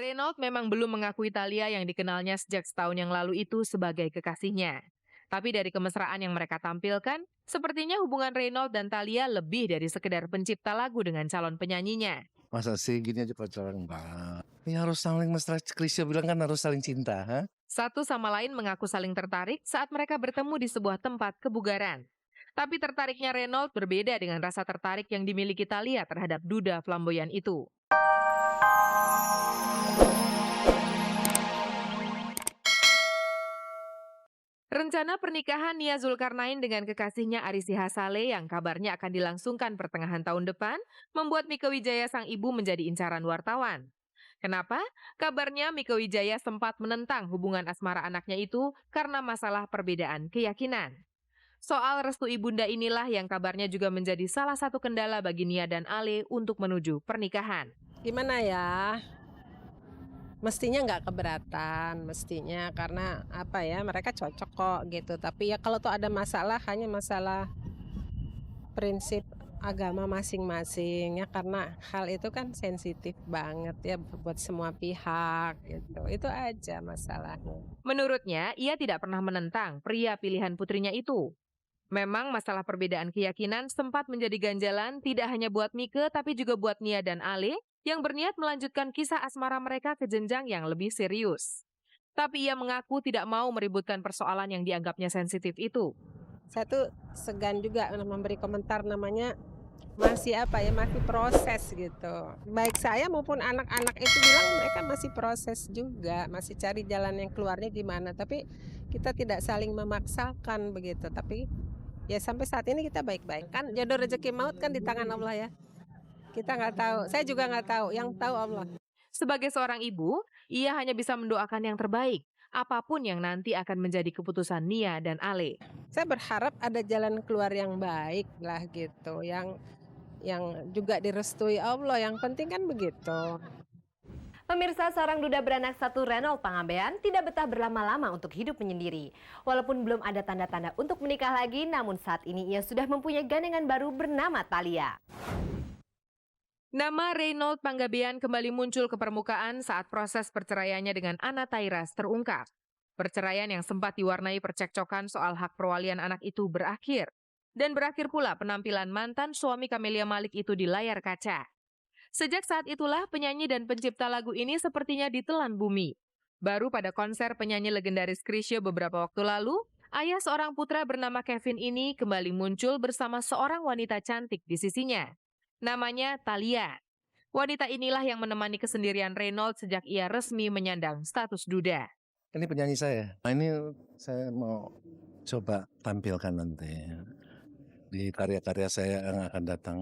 Reynolds memang belum mengakui Thalia yang dikenalnya sejak setahun yang lalu itu sebagai kekasihnya. Tapi dari kemesraan yang mereka tampilkan, sepertinya hubungan Reynolds dan Thalia lebih dari sekedar pencipta lagu dengan calon penyanyinya. Masa sih gini aja pacaran, Mbak? Ya harus saling mesra, Krisya bilang kan harus saling cinta, ha? Satu sama lain mengaku saling tertarik saat mereka bertemu di sebuah tempat kebugaran. Tapi tertariknya Reynolds berbeda dengan rasa tertarik yang dimiliki Thalia terhadap duda flamboyan itu. Rencana pernikahan Nia Zulkarnain dengan kekasihnya Ari Sihasale yang kabarnya akan dilangsungkan pertengahan tahun depan membuat Mieke Wijaya sang ibu menjadi incaran wartawan. Kenapa? Kabarnya Mieke Wijaya sempat menentang hubungan asmara anaknya itu karena masalah perbedaan keyakinan. Soal restu ibunda inilah yang kabarnya juga menjadi salah satu kendala bagi Nia dan Ale untuk menuju pernikahan. Gimana ya? Mestinya nggak keberatan, mestinya karena apa ya, mereka cocok kok gitu. Tapi ya kalau tuh ada masalah, hanya masalah prinsip agama masing-masing ya, karena hal itu kan sensitif banget ya buat semua pihak gitu. Itu aja masalahnya. Menurutnya, ia tidak pernah menentang pria pilihan putrinya itu. Memang masalah perbedaan keyakinan sempat menjadi ganjalan tidak hanya buat Mieke tapi juga buat Nia dan Ale yang berniat melanjutkan kisah asmara mereka ke jenjang yang lebih serius. Tapi ia mengaku tidak mau meributkan persoalan yang dianggapnya sensitif itu. Saya tuh segan juga memberi komentar, namanya masih masih proses gitu. Baik saya maupun anak-anak itu bilang mereka masih proses juga, masih cari jalan yang keluarnya gimana. Tapi kita tidak saling memaksakan begitu. Tapi ya sampai saat ini kita baik-baik. Kan jodoh rezeki maut kan di tangan Allah ya. Kita nggak tahu, saya juga nggak tahu, yang tahu Allah. Sebagai seorang ibu, ia hanya bisa mendoakan yang terbaik, apapun yang nanti akan menjadi keputusan Nia dan Ale. Saya berharap ada jalan keluar yang baik lah gitu, yang juga direstui Allah, yang penting kan begitu. Pemirsa, seorang duda beranak satu Reynolds Pangabean tidak betah berlama-lama untuk hidup menyendiri. Walaupun belum ada tanda-tanda untuk menikah lagi, namun saat ini ia sudah mempunyai gandengan baru bernama Thalia. Nama Reynolds Panggabean kembali muncul ke permukaan saat proses perceraiannya dengan Anna Tairas terungkap. Perceraian yang sempat diwarnai percekcokan soal hak perwalian anak itu berakhir. Dan berakhir pula penampilan mantan suami Camelia Malik itu di layar kaca. Sejak saat itulah penyanyi dan pencipta lagu ini sepertinya ditelan bumi. Baru pada konser penyanyi legendaris Chrisye beberapa waktu lalu, ayah seorang putra bernama Kevin ini kembali muncul bersama seorang wanita cantik di sisinya. Namanya Thalia. Wanita inilah yang menemani kesendirian Reynolds sejak ia resmi menyandang status duda. Ini penyanyi saya. Nah, ini saya mau coba tampilkan nanti di karya-karya saya yang akan datang.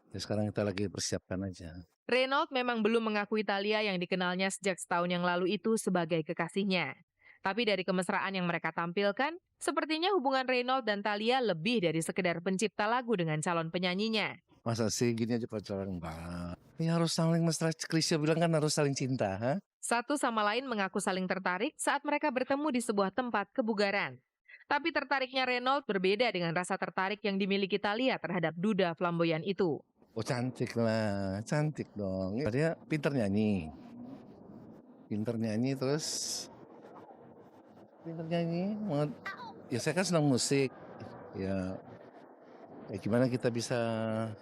Jadi sekarang kita lagi persiapkan aja. Reynolds memang belum mengakui Thalia yang dikenalnya sejak setahun yang lalu itu sebagai kekasihnya. Tapi dari kemesraan yang mereka tampilkan, sepertinya hubungan Reynolds dan Thalia lebih dari sekedar pencipta lagu dengan calon penyanyinya. Masa sih gini aja pacaran, Mbak? Ya harus saling mesra, Krisya bilang kan harus saling cinta, ha? Satu sama lain mengaku saling tertarik saat mereka bertemu di sebuah tempat kebugaran. Tapi tertariknya Reynolds berbeda dengan rasa tertarik yang dimiliki Thalia terhadap duda flamboyan itu. Oh cantik lah, cantik dong. Dia pinter nyanyi. Terus pinter nyanyi. Ya saya kan senang musik. Ya gimana kita bisa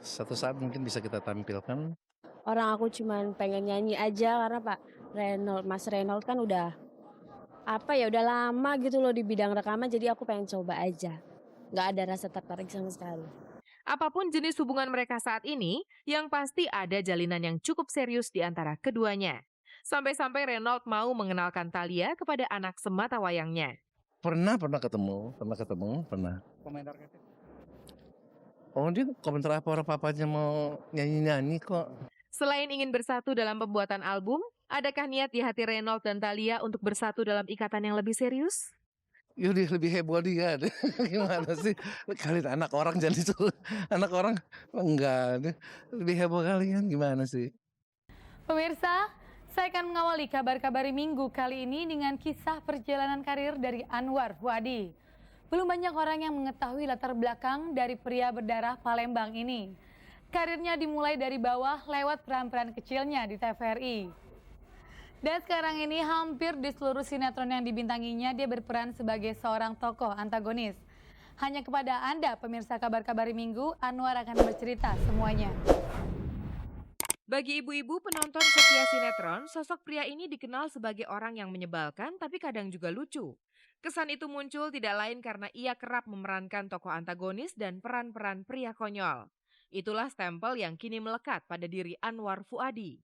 satu saat mungkin bisa kita tampilkan. Orang aku cuman pengen nyanyi aja karena Mas Reynolds kan udah udah lama gitu loh di bidang rekaman, jadi aku pengen coba aja. Nggak ada rasa tertarik sama sekali. Apapun jenis hubungan mereka saat ini, yang pasti ada jalinan yang cukup serius di antara keduanya. Sampai-sampai Reynolds mau mengenalkan Thalia kepada anak sematawayangnya. Pernah ketemu. Komentar gitu. Oh dia komentar apa, orang papanya mau nyanyi-nyanyi kok. Selain ingin bersatu dalam pembuatan album, adakah niat di hati Reynolds dan Thalia untuk bersatu dalam ikatan yang lebih serius? Yaudah lebih heboh dia. Gimana sih? Kali anak orang jadi itu. Anak orang enggak. Lebih heboh kalian gimana sih? Pemirsa, saya akan mengawali kabar-kabari minggu kali ini dengan kisah perjalanan karir dari Anwar Fuadi. Belum banyak orang yang mengetahui latar belakang dari pria berdarah Palembang ini. Karirnya dimulai dari bawah lewat peran-peran kecilnya di TVRI. Dan sekarang ini hampir di seluruh sinetron yang dibintanginya dia berperan sebagai seorang tokoh antagonis. Hanya kepada Anda pemirsa Kabar-Kabari Minggu, Anwar akan bercerita semuanya. Bagi ibu-ibu penonton setia sinetron, sosok pria ini dikenal sebagai orang yang menyebalkan tapi kadang juga lucu. Kesan itu muncul tidak lain karena ia kerap memerankan tokoh antagonis dan peran-peran pria konyol. Itulah stempel yang kini melekat pada diri Anwar Fuady.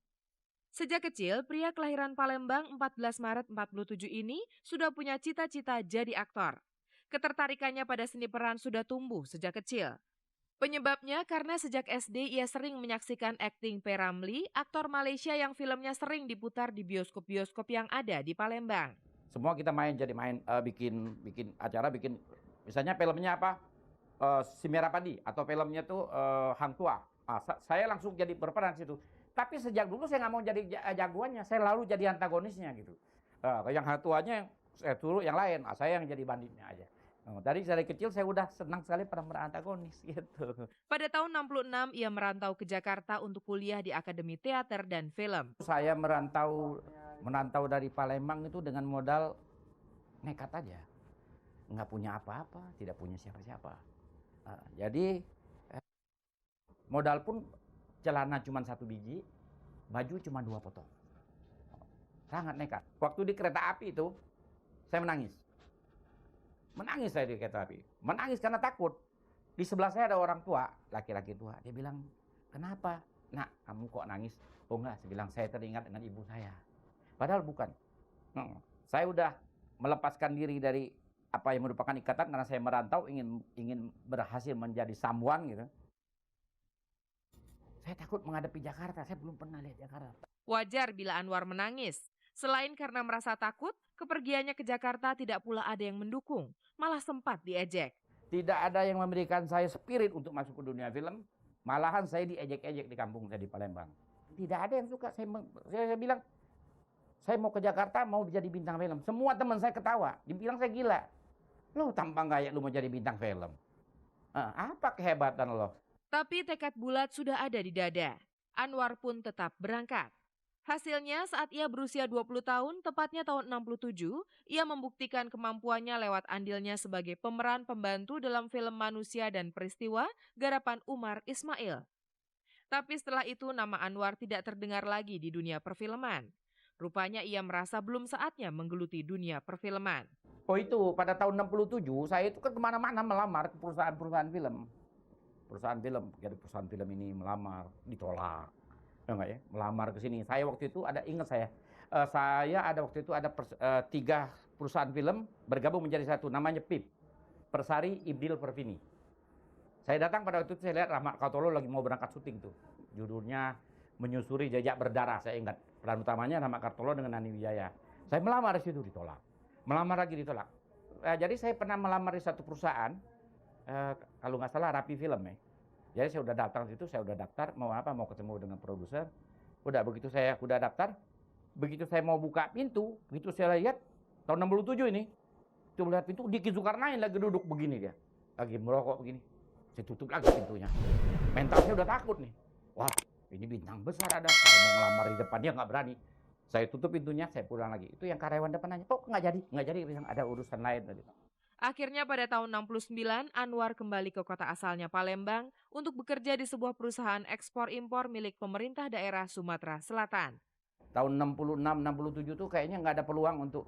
Sejak kecil, pria kelahiran Palembang 14 Maret 47 ini sudah punya cita-cita jadi aktor. Ketertarikannya pada seni peran sudah tumbuh sejak kecil. Penyebabnya karena sejak SD ia sering menyaksikan akting P. Ramlee, aktor Malaysia yang filmnya sering diputar di bioskop-bioskop yang ada di Palembang. Semua kita bikin acara, misalnya filmnya apa, Si Merah Padi atau filmnya tuh Hang Tuah. Saya langsung jadi berperan situ. Tapi sejak dulu saya nggak mau jadi jagoannya, saya lalu jadi antagonisnya gitu. Yang Hang Tuahnya saya suruh yang lain, saya yang jadi banditnya aja. Dari kecil saya udah senang sekali peran antagonis gitu. Pada tahun 66 ia merantau ke Jakarta untuk kuliah di Akademi Teater dan Film. Saya merantau dari Palembang itu dengan modal nekat aja. Nggak punya apa-apa, tidak punya siapa-siapa. Jadi modal pun celana cuma 1 biji, baju cuma 2 potong. Sangat nekat. Waktu di kereta api itu saya menangis. Menangis saya di kereta api. Menangis karena takut. Di sebelah saya ada orang tua, laki-laki tua. Dia bilang, kenapa? Nak, kamu kok nangis? Oh enggak, saya bilang, saya teringat dengan ibu saya. Padahal bukan. Saya udah melepaskan diri dari apa yang merupakan ikatan karena saya merantau, ingin berhasil menjadi someone gitu. Saya takut menghadapi Jakarta, saya belum pernah lihat Jakarta. Wajar bila Anwar menangis. Selain karena merasa takut, kepergiannya ke Jakarta tidak pula ada yang mendukung, malah sempat diejek. Tidak ada yang memberikan saya spirit untuk masuk ke dunia film, malahan saya diejek-ejek di kampung saya di Palembang. Tidak ada yang suka, saya bilang, saya mau ke Jakarta, mau jadi bintang film. Semua teman saya ketawa, dibilang saya gila. Lo tampang kayak lo mau jadi bintang film. Apa kehebatan lo? Tapi tekad bulat sudah ada di dada. Anwar pun tetap berangkat. Hasilnya saat ia berusia 20 tahun, tepatnya tahun 67, ia membuktikan kemampuannya lewat andilnya sebagai pemeran pembantu dalam film Manusia dan Peristiwa garapan Umar Ismail. Tapi setelah itu nama Anwar tidak terdengar lagi di dunia perfilman. Rupanya ia merasa belum saatnya menggeluti dunia perfilman. Oh itu, pada tahun 67, saya itu kan kemana-mana melamar ke perusahaan-perusahaan film. Jadi perusahaan film ini melamar, ditolak. Enggak ya, melamar ke sini. Saya waktu itu ada waktu itu ada 3 perusahaan film bergabung menjadi satu, namanya PIP, Persari Ibdil Pervini. Saya datang pada waktu itu, saya lihat Rahmat Kautolo lagi mau berangkat syuting tuh. Judulnya Menyusuri Jejak Berdarah, saya ingat. Peran utamanya Rahmat Kautolo dengan Nani Wijaya. Saya melamar di situ, ditolak. Melamar lagi ditolak. Jadi saya pernah melamar di satu perusahaan, kalau nggak salah Rapi Film ya. Jadi saya udah datang situ, saya udah daftar, mau ketemu dengan produser. Udah begitu saya udah daftar, begitu saya mau buka pintu, begitu saya lihat tahun 67 ini, itu melihat pintu, Diki Zulkarnain lagi duduk begini dia, lagi merokok begini. Saya tutup lagi pintunya. Mental saya udah takut nih. Wah, ini bintang besar ada. Kalau mau ngelamar di depan dia nggak berani. Saya tutup pintunya, saya pulang lagi. Itu yang karyawan depan nanya, kok nggak jadi, bilang ada urusan lain tadi. Akhirnya pada tahun 69, Anwar kembali ke kota asalnya Palembang untuk bekerja di sebuah perusahaan ekspor-impor milik pemerintah daerah Sumatera Selatan. Tahun 66-67 tuh kayaknya nggak ada peluang untuk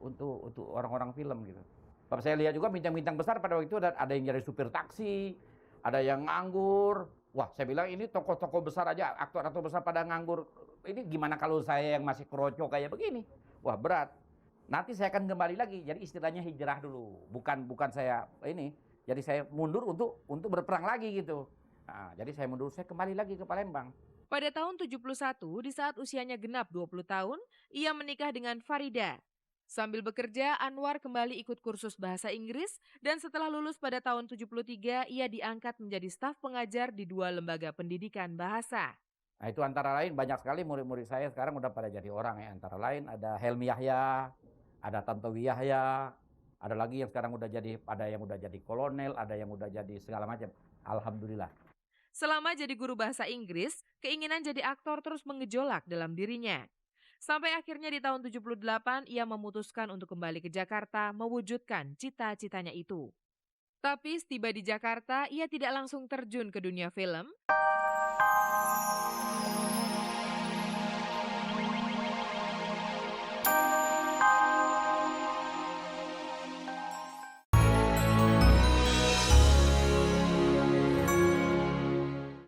orang-orang film gitu. Bapak saya lihat juga bintang-bintang besar pada waktu itu ada yang jadi supir taksi, ada yang nganggur. Wah, saya bilang ini tokoh-tokoh besar aja, aktor-aktor besar pada nganggur. Ini gimana kalau saya yang masih kroco kayak begini? Wah, berat. Nanti saya akan kembali lagi, jadi istilahnya hijrah dulu, bukan saya ini, jadi saya mundur untuk berperang lagi gitu. Nah, jadi saya mundur, saya kembali lagi ke Palembang. Pada tahun 71, di saat usianya genap 20 tahun, ia menikah dengan Farida. Sambil bekerja, Anwar kembali ikut kursus bahasa Inggris dan setelah lulus pada tahun 73, ia diangkat menjadi staf pengajar di 2 lembaga pendidikan bahasa. Nah, itu antara lain banyak sekali murid-murid saya sekarang udah pada jadi orang ya. Antara lain ada Helmi Yahya, ada Tantowi Yahya, ada lagi yang sekarang ada yang udah jadi kolonel, ada yang udah jadi segala macam. Alhamdulillah. Selama jadi guru bahasa Inggris, keinginan jadi aktor terus mengejolak dalam dirinya. Sampai akhirnya di tahun 78 ia memutuskan untuk kembali ke Jakarta mewujudkan cita-citanya itu. Tapi setiba di Jakarta, ia tidak langsung terjun ke dunia film.